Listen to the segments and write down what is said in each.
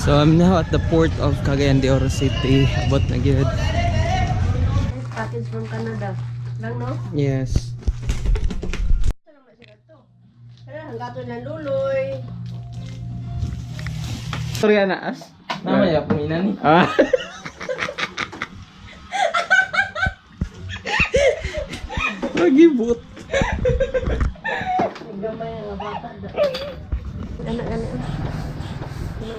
So I'm now at the port of Cagayan de Oro City. Abot na gyud. Package from Canada. Lang no? Yes. Hanggato ng luloy. Sorry anas. Namaya puminan ni. Ah. Magibot. Gamay ang bata da. Anak.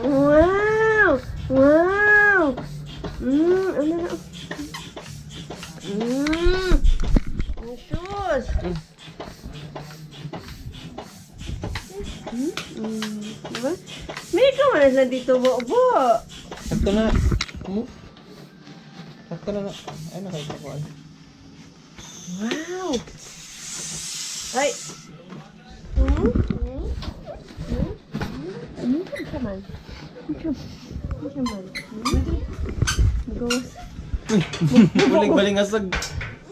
Wow! Wow! Ano na? Ang shoes! Diba? May kamanas na dito, bo. Sakto na. Sakto na. Ay, nakita ko. Wow! Ay! Kaman. Kaman. Bagus. Balik-balik asag.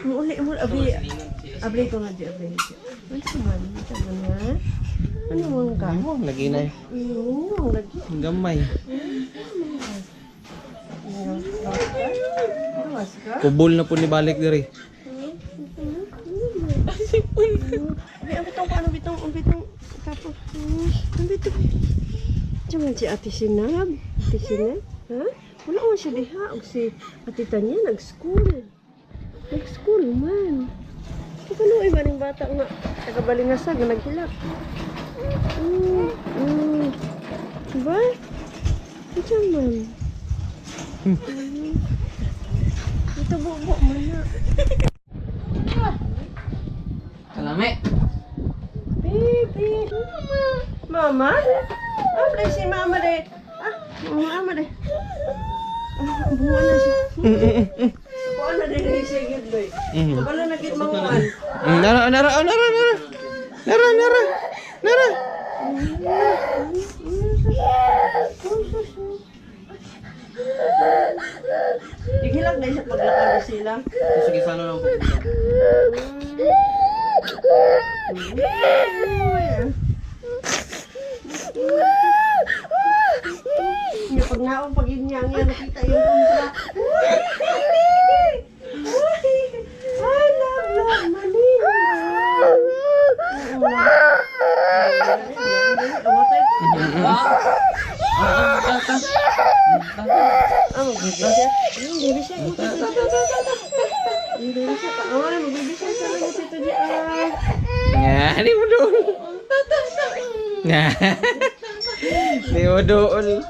Uli, abli ko nga di, abli. Kaman ha? Ano mong ka? Ano, lagi na eh. Lagi. Gamay. Awas ka? Kubol na po ni balik diri. Ang bitong, tapos, ang bitong. Diyan si Ate Sinab. Ha? Wala ko siya diha. O si Ate Tanya, nag-school. Nag-school man. Kapaluoy ba ng bata nga? Tagabalingasag, naghilak. Diba? Diyan man. Ito bubo man na. Kalame. Baby. Mama? Abre si mama de. Mama de. Buwan na siya. Buwan na din siya gid. Kabalo na gid manguan. Nara. Ighilak na siya paglakad sila. Sige, sano lang po. Yung pag naong pag-inyang yan, nakita yung kontra. Ay, love, manina. Di mo doon. Di mo doon.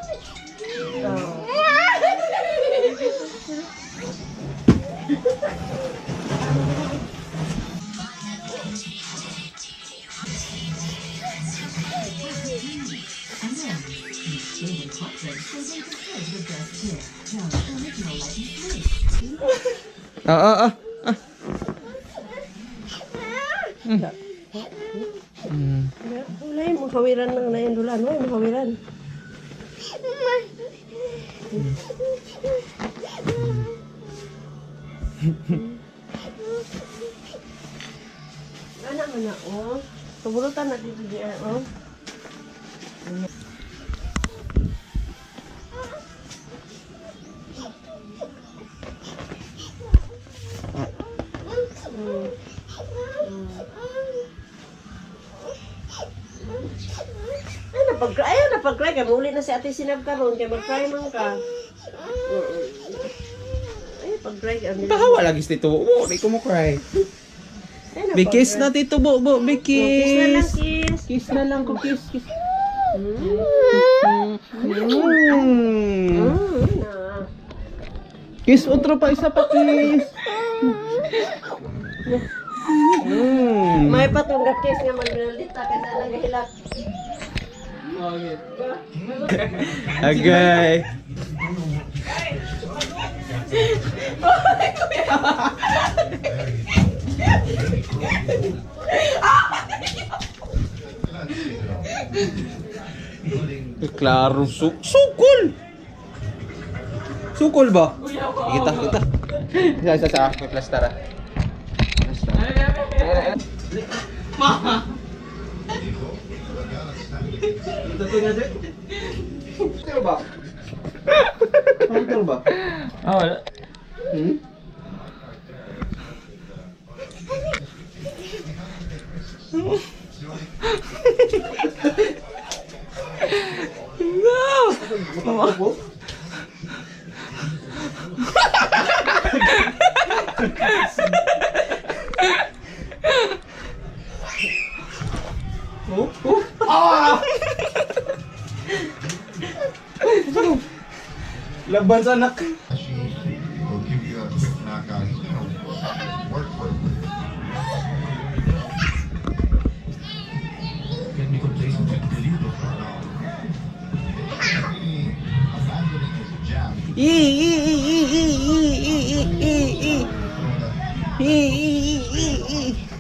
Ulay mo kawiran ng nayandulan, mo kawiran. Anak mo na, oh. Kabulutan na dito diyan, oh. Napag-cry ka. Muli na si Ate Sinab karon kaya mag-cry man ka. Ay, pag-cry ka. Pahawa lagi si Tito Bo. Di ko mo cry. Bikis na Tito Bo. Kiss na lang, Bikis. kiss. Kiss na lang ko. Kiss. Kiss otro pa. Isa pa kiss. May patong kiss nga magnalita kasi nagahilak. Agay. Klaro sukol. Sukol ba? Kita. Sa may plastara. Mama. Ito nga din. Sino ba? lang ba? Oh, Hmm? no! Oh? Oh? Ah! Laban sa anak. We'll give you a quick knockout. He's gonna work for it. Can be complacent with Delito. Abandoning his jab.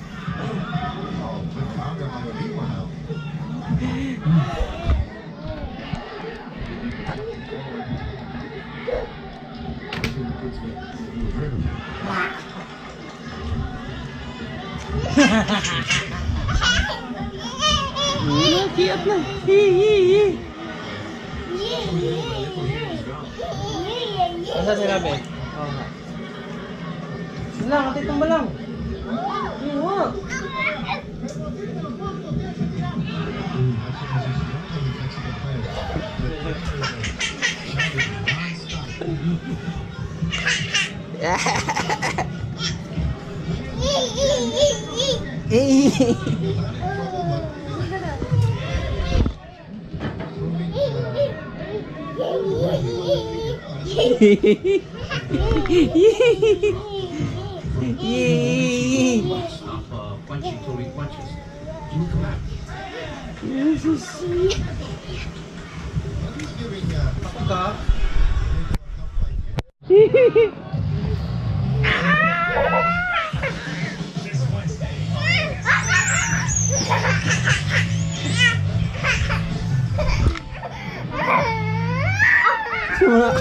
Oh, quick counter on the lead one now. Kiyat na. Asa si Rabe? Oo nga. Sila, katitong ba lang? Iwa. Stop punching till he punches. You come out. He's giving Wala.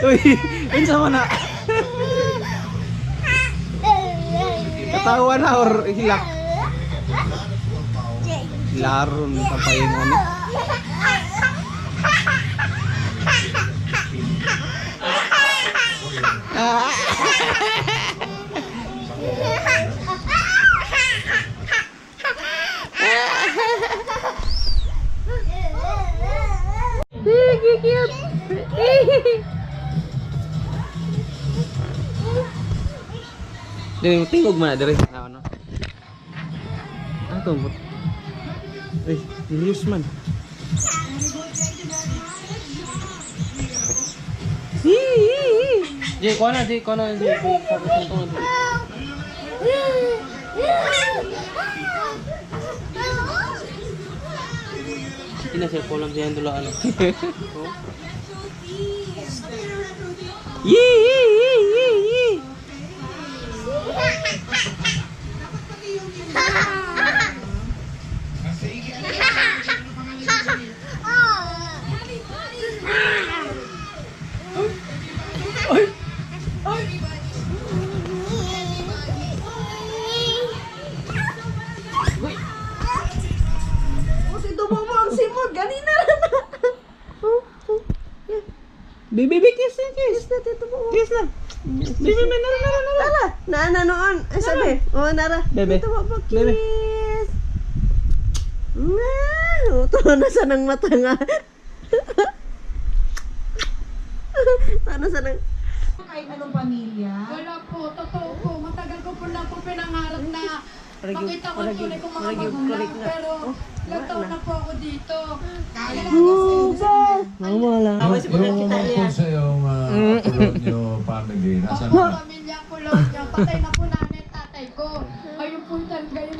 Uy, unsa man na? Katawa na or hilak? Laron sa paingon. Dili tingog man na dire. Ano? Ato mo. Eh, news man. Jay, kuha na, Jay, kuha na, Jay. Ina siya, kulang siya yung dulaan. Yee! Baby, kiss na, kiss. Kiss na. Baby, nara. Naana noon. Ay, sabi. O, nara. Bebe. Dito mo, Bebe. kiss. Uto na sa nang mata nga. Ano sa nang... Kahit anong pamilya? Wala po, totoo po. Matagal ko po na po pinangarap na makita ko ang tunay kong mga magulang. Pero ilang taon na po ako dito. Kaya lang kasi Wala. Yung po sa yung kulot nyo family, nasa Ako, na? pamilya ko lang niya. Patay na po nanay at tatay ko. Ayun po talaga yung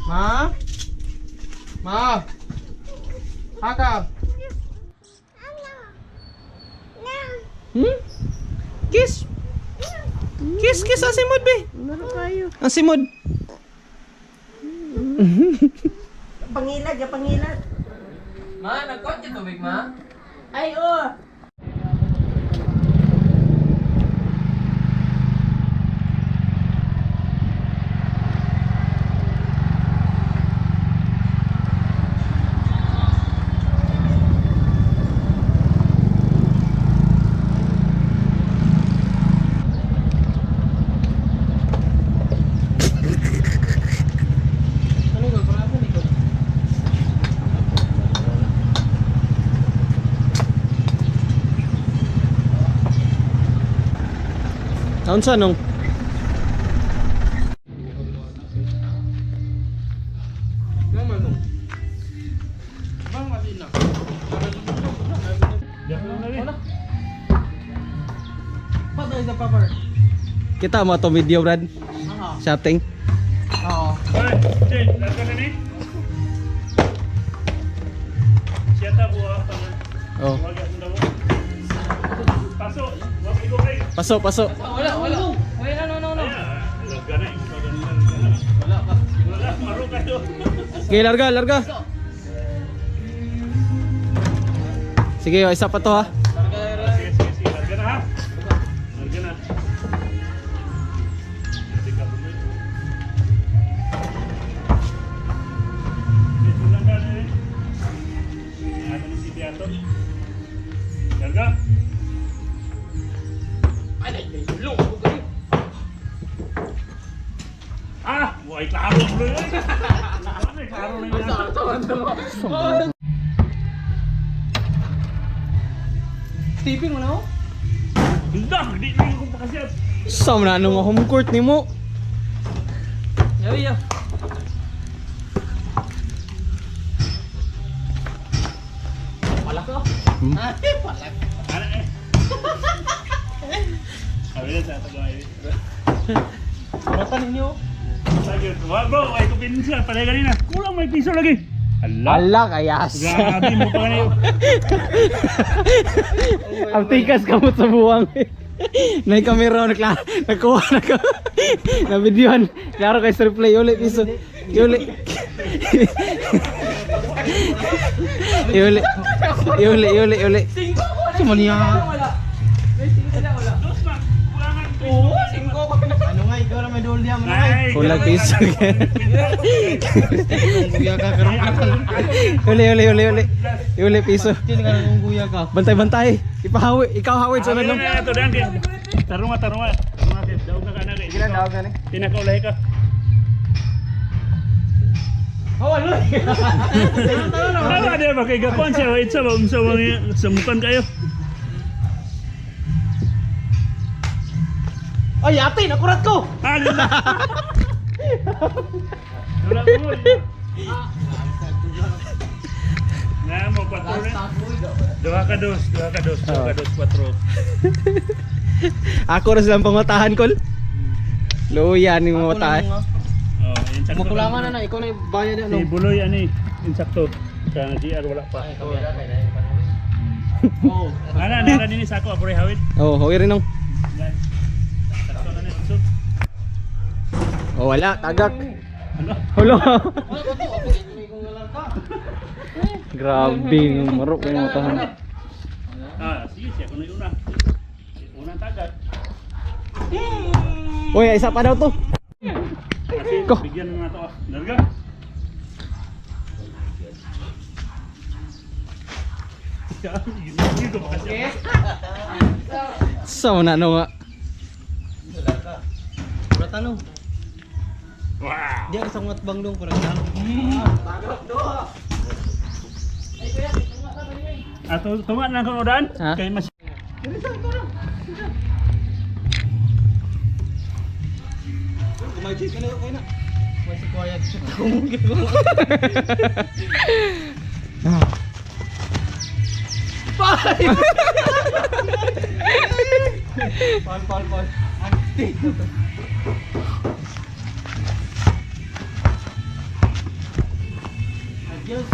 Ma? Ma? Haka? Hmm? Kiss? Kiss, kiss ang simod, be. Meron kayo. Ang simod. Pangilad, ya pangilad. Ma, nagkot yung tubig, ma? Ay, oh. Taon sa nung? Kita mo to video, Brad? Shouting? Oo. Oh. Pasok, pasok. Wala. Wait, no. Sige, larga, larga. Sige, oh, isa pa to ha. Buhay klaro bro. Klaro na yan. Tiping mo na ho? Hindi ko pa kasi. Sa na nung home court ni mo. Yawi ya. Palak ko. Palak. Ano eh? Sabi na sa tagay. Matan ninyo. Sige, bro, ay ko pinsa pa kanina. Kulang may piso lagi. Allah. Ala kayas. Grabe mo pa kanina. Ang tikas kamot sa buwang. Nay kamera nakuha na ka. Na videoan. Klaro kay Sir Play ulit piso. Uli. Uli. Cuma niya. Oo, 5 ko na. Ano nga ikaw na may dol diyan mo Ay, kulang piso. Guya ka karon ka. Uli piso. Tin ka nang guya ka. Bantay. Ipahawi, ikaw hawid sa nanong. Ito dan kay. Tarunga. Tarunga kay daog na kana kay. Ilan daw gani? Tinakaulay ka. Oh, ano? Ano dia ba kay gapon siya wait sa mukan kayo. Ay, ate, nakurat ko. Ano na? Wala mo. Na mo 4 na. 2 ka dos 4. Ako rin silang pangmatahan, Kol. Luya ni mamatahan. Oh, insakto. Makulangan na, ikaw na yung bayan na Si Buloy ani, insakto. Sa GR wala pa. Oo. Ana din sa ako apure hawid. Oh, hawi rin nung. Sakto na ni usog. Oh, wala, tagak. Ano? Hulo. Grabe, marok kayo matahan. Sige siya kuno una. Unang tagat. Uy, isa pa daw to. Kasi Ko. bigyan mo na to. Larga. Yun ko pa kasi. Sa una no nga. Wala tanong. Wow. Dia isang matbang dong para. Ato tunga lang kang udan. Ha? Kay mas Kumajik ka na yun, kayo na. May si quiet. Pal. Anti. Mulang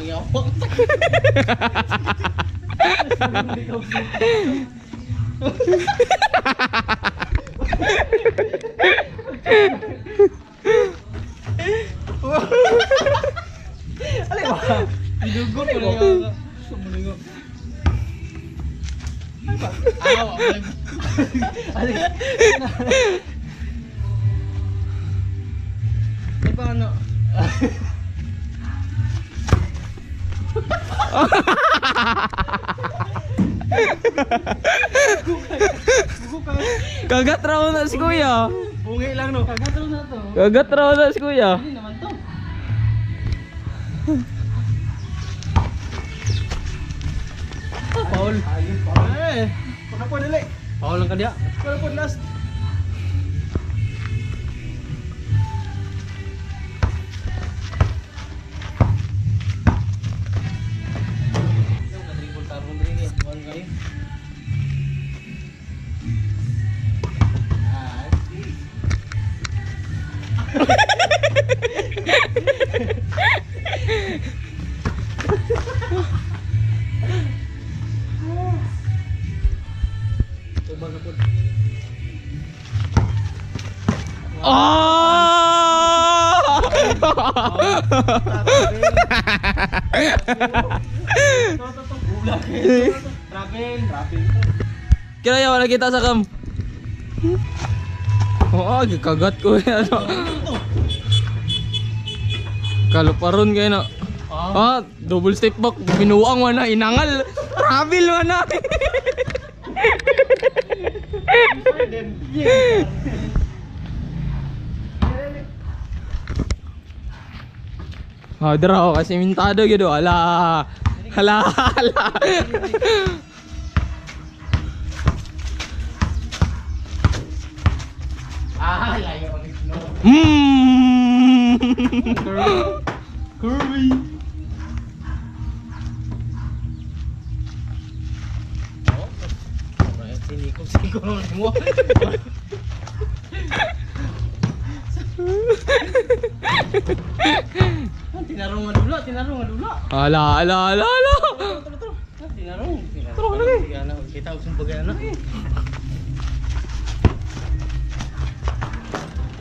yawak. Alay ba? Dinugo ko lang yawak. Sumulingo. Aw, alay. Ay ba ano? Kagat raw na si kuya. Bungi lang no. Kagat raw na si kuya. Hindi naman to. Paul. Eh. Pagka po dali. Paul lang ka diya. Pagka po last. Kaya yaw na kita sa kam. Oo, kagat ko yan. Kaluparon kayo na. Ah, double step back. Binuang mo na, inangal. Travel mo na. Ah, draw kasi mintado gitu. Ala. Ala. Ala. Ah, layo ang snow. Curvy. Oh, right, sinikog mo. Tinarong madula. Ala. Tinarong. Tara lagi. Kita usung bagay anak eh.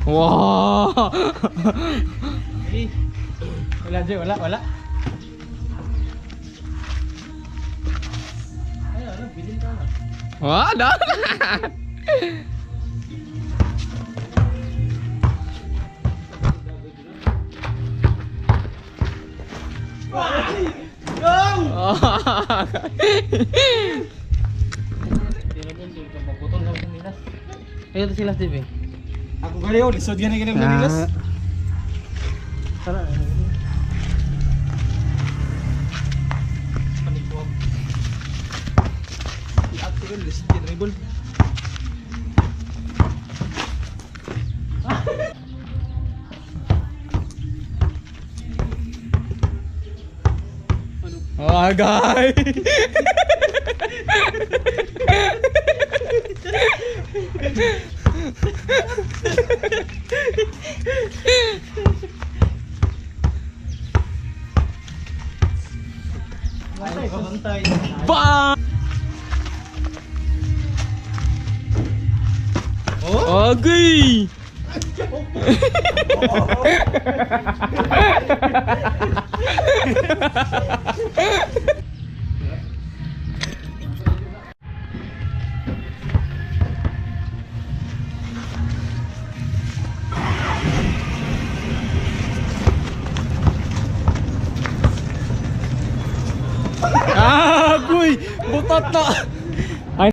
Wah. Wala je, wala. Ayo, bilin ka na. Wah, dah. Ayo tu silas TV. Aku kali oh lisod yan ang nilas. Tara. Panikuwag. At ko lisod yan dribble. Oh, guys. Bang! Oh, okay. Ah, kuy, butot na.